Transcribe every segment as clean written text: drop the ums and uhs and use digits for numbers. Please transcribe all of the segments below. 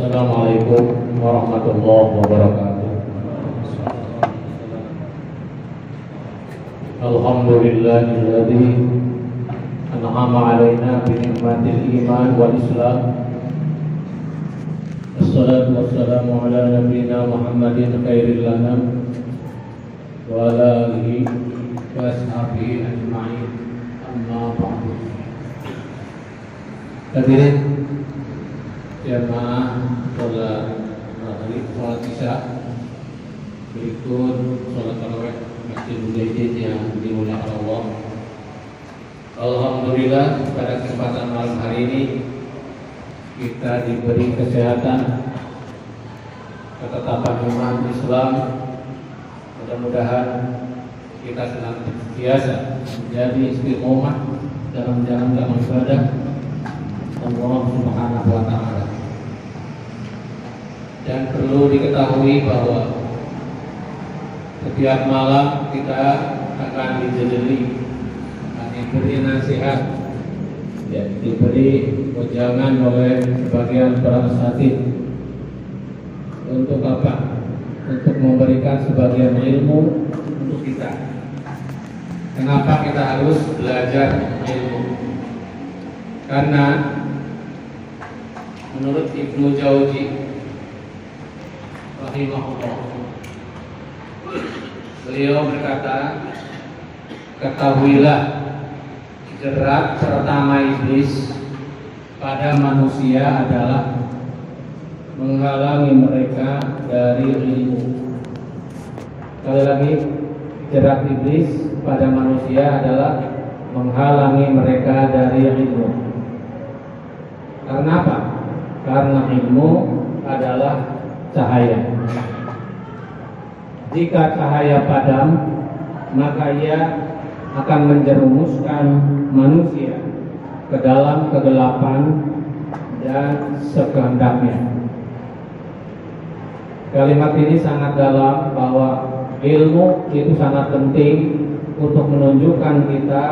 Assalamualaikum warahmatullahi wabarakatuh. Alhamdulillahilladzi an'ama 'alaina bi ni'matil iman wal islam. Wassalatu wassalamu ala nabiyyina Muhammadin khairil anam wa ala alihi wa ashabihi ajma'in. Amma ba'du. Hadirin jamaah sholat maghrib, sholat isya, berikut sholat tarawih Masjid Mujahidin yang dimuliakan Allah. Alhamdulillah pada kesempatan malam hari ini kita diberi kesehatan, ketetapan iman Islam. Mudah-mudahan kita senantiasa menjadi istiqomah dalam menjalankan ibadah Allah Subhanahu wa Ta'ala. Dan perlu diketahui bahwa setiap malam kita akan dijelili, akan diberi nasihat, ya, diberi wejangan oleh sebagian para asatidz. Untuk apa? Untuk memberikan sebagian ilmu untuk kita. Kenapa kita harus belajar ilmu? Karena menurut Ibnu Jauzi rahimahullah, beliau berkata, ketahuilah jerat pertama iblis pada manusia adalah menghalangi mereka dari ilmu. Sekali lagi, jerat iblis pada manusia adalah menghalangi mereka dari ilmu. Karena apa? Karena ilmu adalah cahaya. Jika cahaya padam, maka ia akan menjerumuskan manusia ke dalam kegelapan dan sekehendaknya. Kalimat ini sangat dalam, bahwa ilmu itu sangat penting untuk menunjukkan kita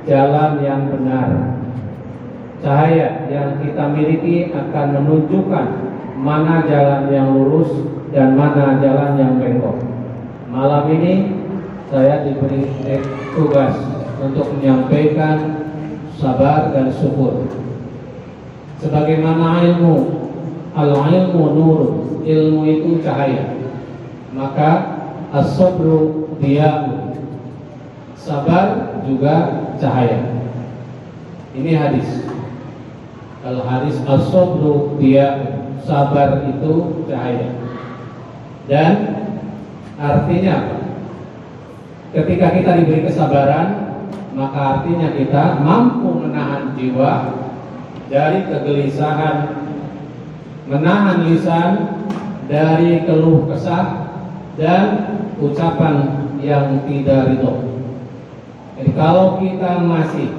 jalan yang benar. Cahaya yang kita miliki akan menunjukkan mana jalan yang lurus dan mana jalan yang bengkok. Malam ini saya diberi tugas untuk menyampaikan sabar dan syukur. Sebagaimana ilmu, al-ilmu nur, ilmu itu cahaya, maka as-sabru diya'u, sabar juga cahaya. Ini hadis. Al-hadis as-sabru diya'u, sabar itu cahaya. Dan artinya apa? Ketika kita diberi kesabaran, maka artinya kita mampu menahan jiwa dari kegelisahan, menahan lisan dari keluh kesah dan ucapan yang tidak ridho. Jadi kalau kita masih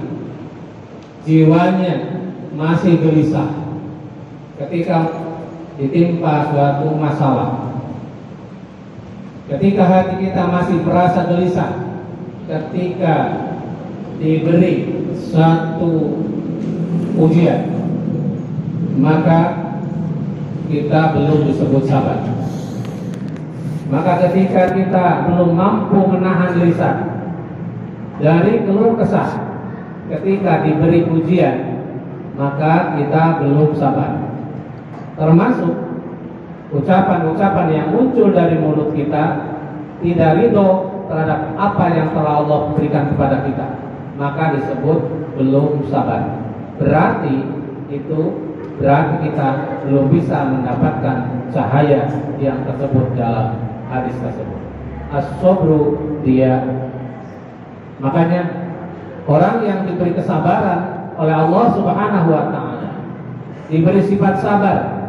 jiwanya masih gelisah ketika ditimpa suatu masalah, ketika hati kita masih merasa gelisah ketika diberi satu ujian, maka kita belum disebut sabar. Maka ketika kita belum mampu menahan lisan dari keluh kesah ketika diberi ujian, maka kita belum sabar. Termasuk ucapan-ucapan yang muncul dari mulut kita tidak ridho terhadap apa yang telah Allah berikan kepada kita, maka disebut belum sabar. Berarti kita belum bisa mendapatkan cahaya yang tersebut dalam hadis tersebut. As-sabru dia. Makanya orang yang diberi kesabaran oleh Allah Subhanahu wa Ta'ala, diberi sifat sabar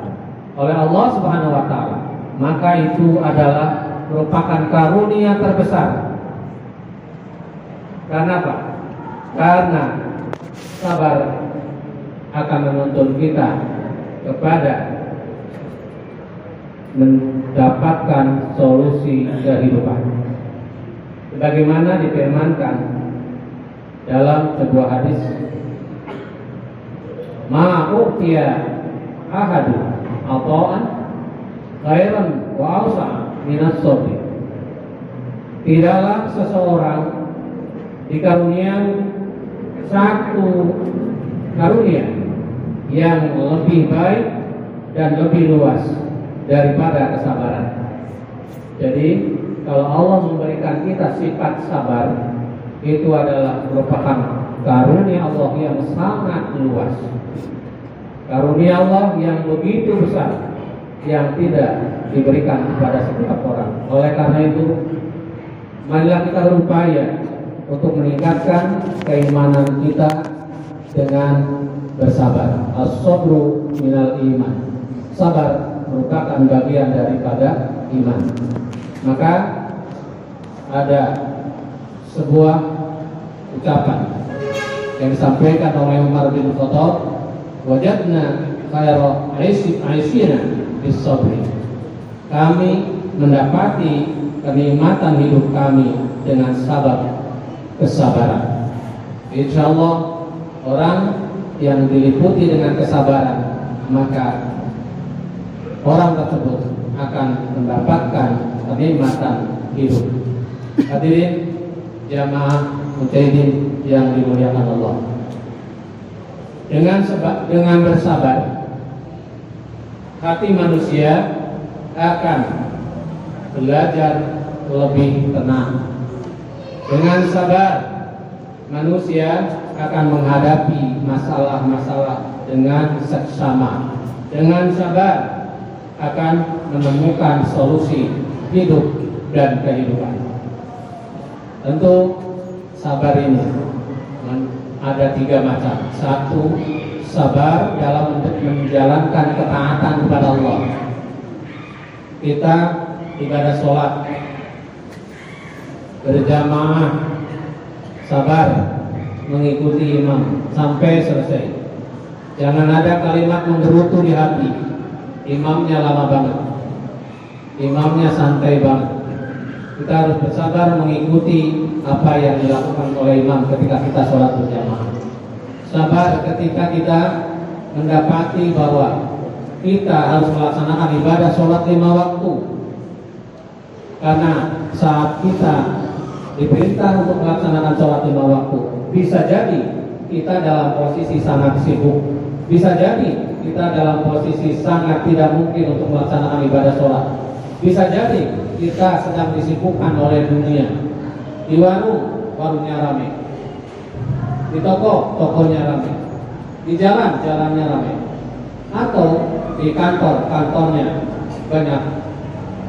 oleh Allah Subhanahu wa Ta'ala, maka itu adalah merupakan karunia terbesar. Karena apa? Karena sabar akan menuntun kita kepada mendapatkan solusi kehidupan. Sebagaimana difirmankan dalam sebuah hadis, ma'u'tiya ahadu ata'an khairan wa awsa' minas sabri. Tidaklah seseorang dikaruniai satu karunia yang lebih baik dan lebih luas daripada kesabaran. Jadi kalau Allah memberikan kita sifat sabar, itu adalah merupakan karunia Allah yang sangat luas, karunia Allah yang begitu besar, yang tidak diberikan kepada setiap orang. Oleh karena itu, marilah kita berupaya untuk meningkatkan keimanan kita dengan bersabar. As-sabru minal iman. Sabar merupakan bagian daripada iman. Maka ada sebuah ucapan yang disampaikan oleh Umar bin Khattab, wajadna khaira aisyina bis-sabri. Kami mendapati kenikmatan hidup kami dengan sabab kesabaran. Insyaallah orang yang diliputi dengan kesabaran, maka orang tersebut akan mendapatkan kenikmatan hidup. Hadirin jamaah mujahidin yang dimuliakan Allah, dengan bersabar hati manusia akan belajar lebih tenang. Dengan sabar manusia akan menghadapi masalah-masalah dengan seksama. Dengan sabar akan menemukan solusi hidup dan kehidupan. Tentu sabar ini ada 3 macam. 1, sabar dalam menjalankan ketaatan kepada Allah. Kita ibadah sholat berjamaah, sabar mengikuti imam sampai selesai. Jangan ada kalimat menggerutu di hati. Imamnya lama banget, imamnya santai banget. Kita harus bersabar mengikuti apa yang dilakukan oleh imam ketika kita sholat berjamaah. Sabar ketika kita mendapati bahwa kita harus melaksanakan ibadah sholat 5 waktu. Karena saat kita diperintah untuk melaksanakan sholat 5 waktu, bisa jadi kita dalam posisi sangat sibuk, bisa jadi kita dalam posisi sangat tidak mungkin untuk melaksanakan ibadah sholat, bisa jadi kita sedang disibukkan oleh dunia. Di warung, warungnya ramai, di toko, tokonya ramai, di jalan, jalannya ramai, atau di kantor, kantornya banyak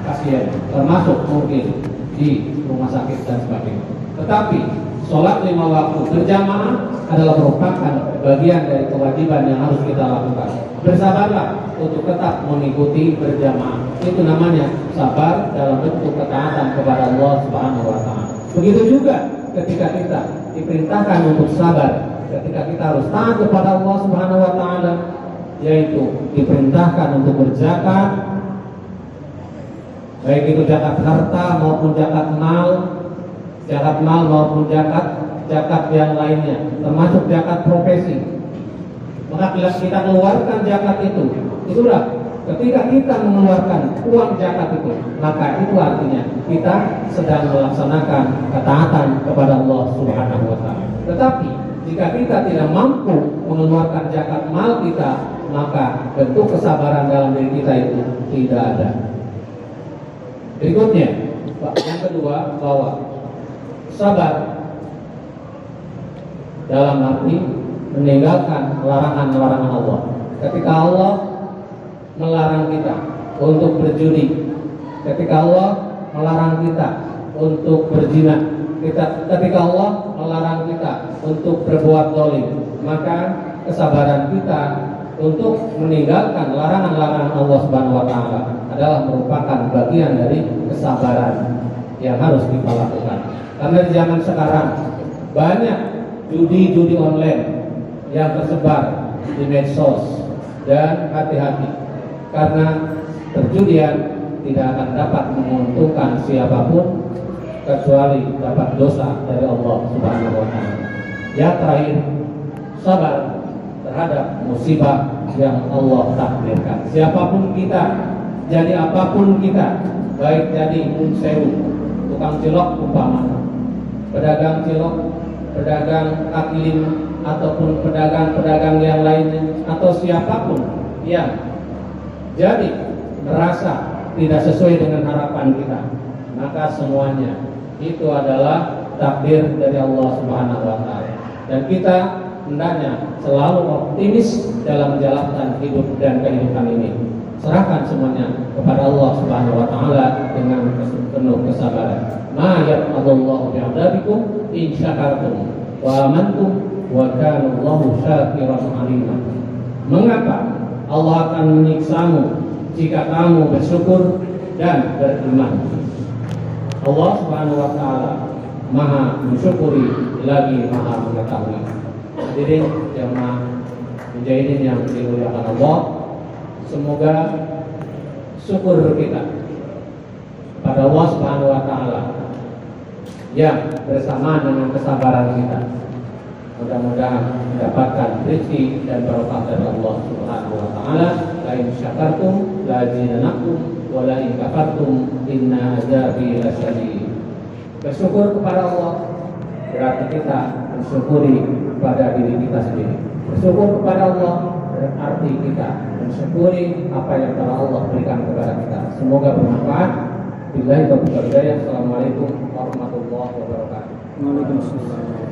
pasien, termasuk mungkin di rumah sakit dan sebagainya. Tetapi sholat 5 waktu berjamaah adalah merupakan bagian dari kewajiban yang harus kita lakukan. Bersabarlah untuk tetap mengikuti berjamaah. Itu namanya sabar dalam bentuk ketaatan kepada Allah Subhanahu wa Ta'ala. Begitu juga ketika kita diperintahkan untuk sabar, ketika kita harus taat kepada Allah Subhanahu wa Ta'ala, yaitu diperintahkan untuk berzakat, baik itu zakat harta maupun zakat mal maupun zakat yang lainnya, termasuk zakat profesi. Maka bila kita keluarkan zakat itulah ketika kita mengeluarkan uang zakat itu, maka itu artinya kita sedang melaksanakan ketaatan kepada Allah Subhanahu wa Ta'ala. Tetapi jika kita tidak mampu mengeluarkan zakat mal kita, maka bentuk kesabaran dalam diri kita itu tidak ada. Berikutnya, yang kedua, bahwa sabar dalam arti meninggalkan larangan-larangan Allah. Ketika Allah melarang kita untuk berjudi, ketika Allah melarang kita untuk berzina, ketika Allah melarang kita untuk berbuat zalim, maka kesabaran kita untuk meninggalkan larangan-larangan Allah Subhanahu wa Ta'ala adalah merupakan bagian dari kesabaran yang harus kita lakukan. Karena di zaman sekarang banyak judi online yang tersebar di medsos, dan hati-hati karena perjudian tidak akan dapat menguntungkan siapapun kecuali dapat dosa dari Allah Subhanahu wa Ta'ala. Yang terakhir, sabar terhadap musibah yang Allah takdirkan. Siapapun kita, jadi apapun kita, baik jadi munsewu, tukang cilok umpamanya, pedagang cilok, pedagang kaki lima, ataupun pedagang-pedagang yang lainnya, atau siapapun yang jadi merasa tidak sesuai dengan harapan kita, maka semuanya itu adalah takdir dari Allah Subhanahu wa Ta'ala. Dan kita hendaknya selalu optimis dalam menjalankan hidup dan kehidupan ini. Serahkan semuanya kepada Allah Subhanahu wa Ta'ala dengan penuh kesabaran. Ma ya'adallahu bi'adabikum in syakartum wa amantum wa kana Allahu syakiran alima. Mengapa Allah akan menyiksamu jika kamu bersyukur dan beriman? Allah Subhanahu wa Ta'ala Maha mensyukuri lagi Maha mengetahui. Hadirin jamaah mujahidin yang dimuliakan Allah, semoga syukur kita pada Allah Subhanahu wa Ta'ala yang bersama dengan kesabaran kita, mudah-mudahan mendapatkan rezeki dan barokah dari Allah Subhanahu wa Ta'ala. La in syakartum la azidannakum wa la in kafartum inna azabi lasyadid. Bersyukur kepada Allah berarti kita mensyukuri kepada diri kita sendiri. Bersyukur kepada Allah berarti kita mensyukuri apa yang telah Allah berikan kepada kita. Semoga bermanfaat. Billahi taufiq wal hidayah. Assalamualaikum warahmatullahi wabarakatuh. Waalaikumsalam.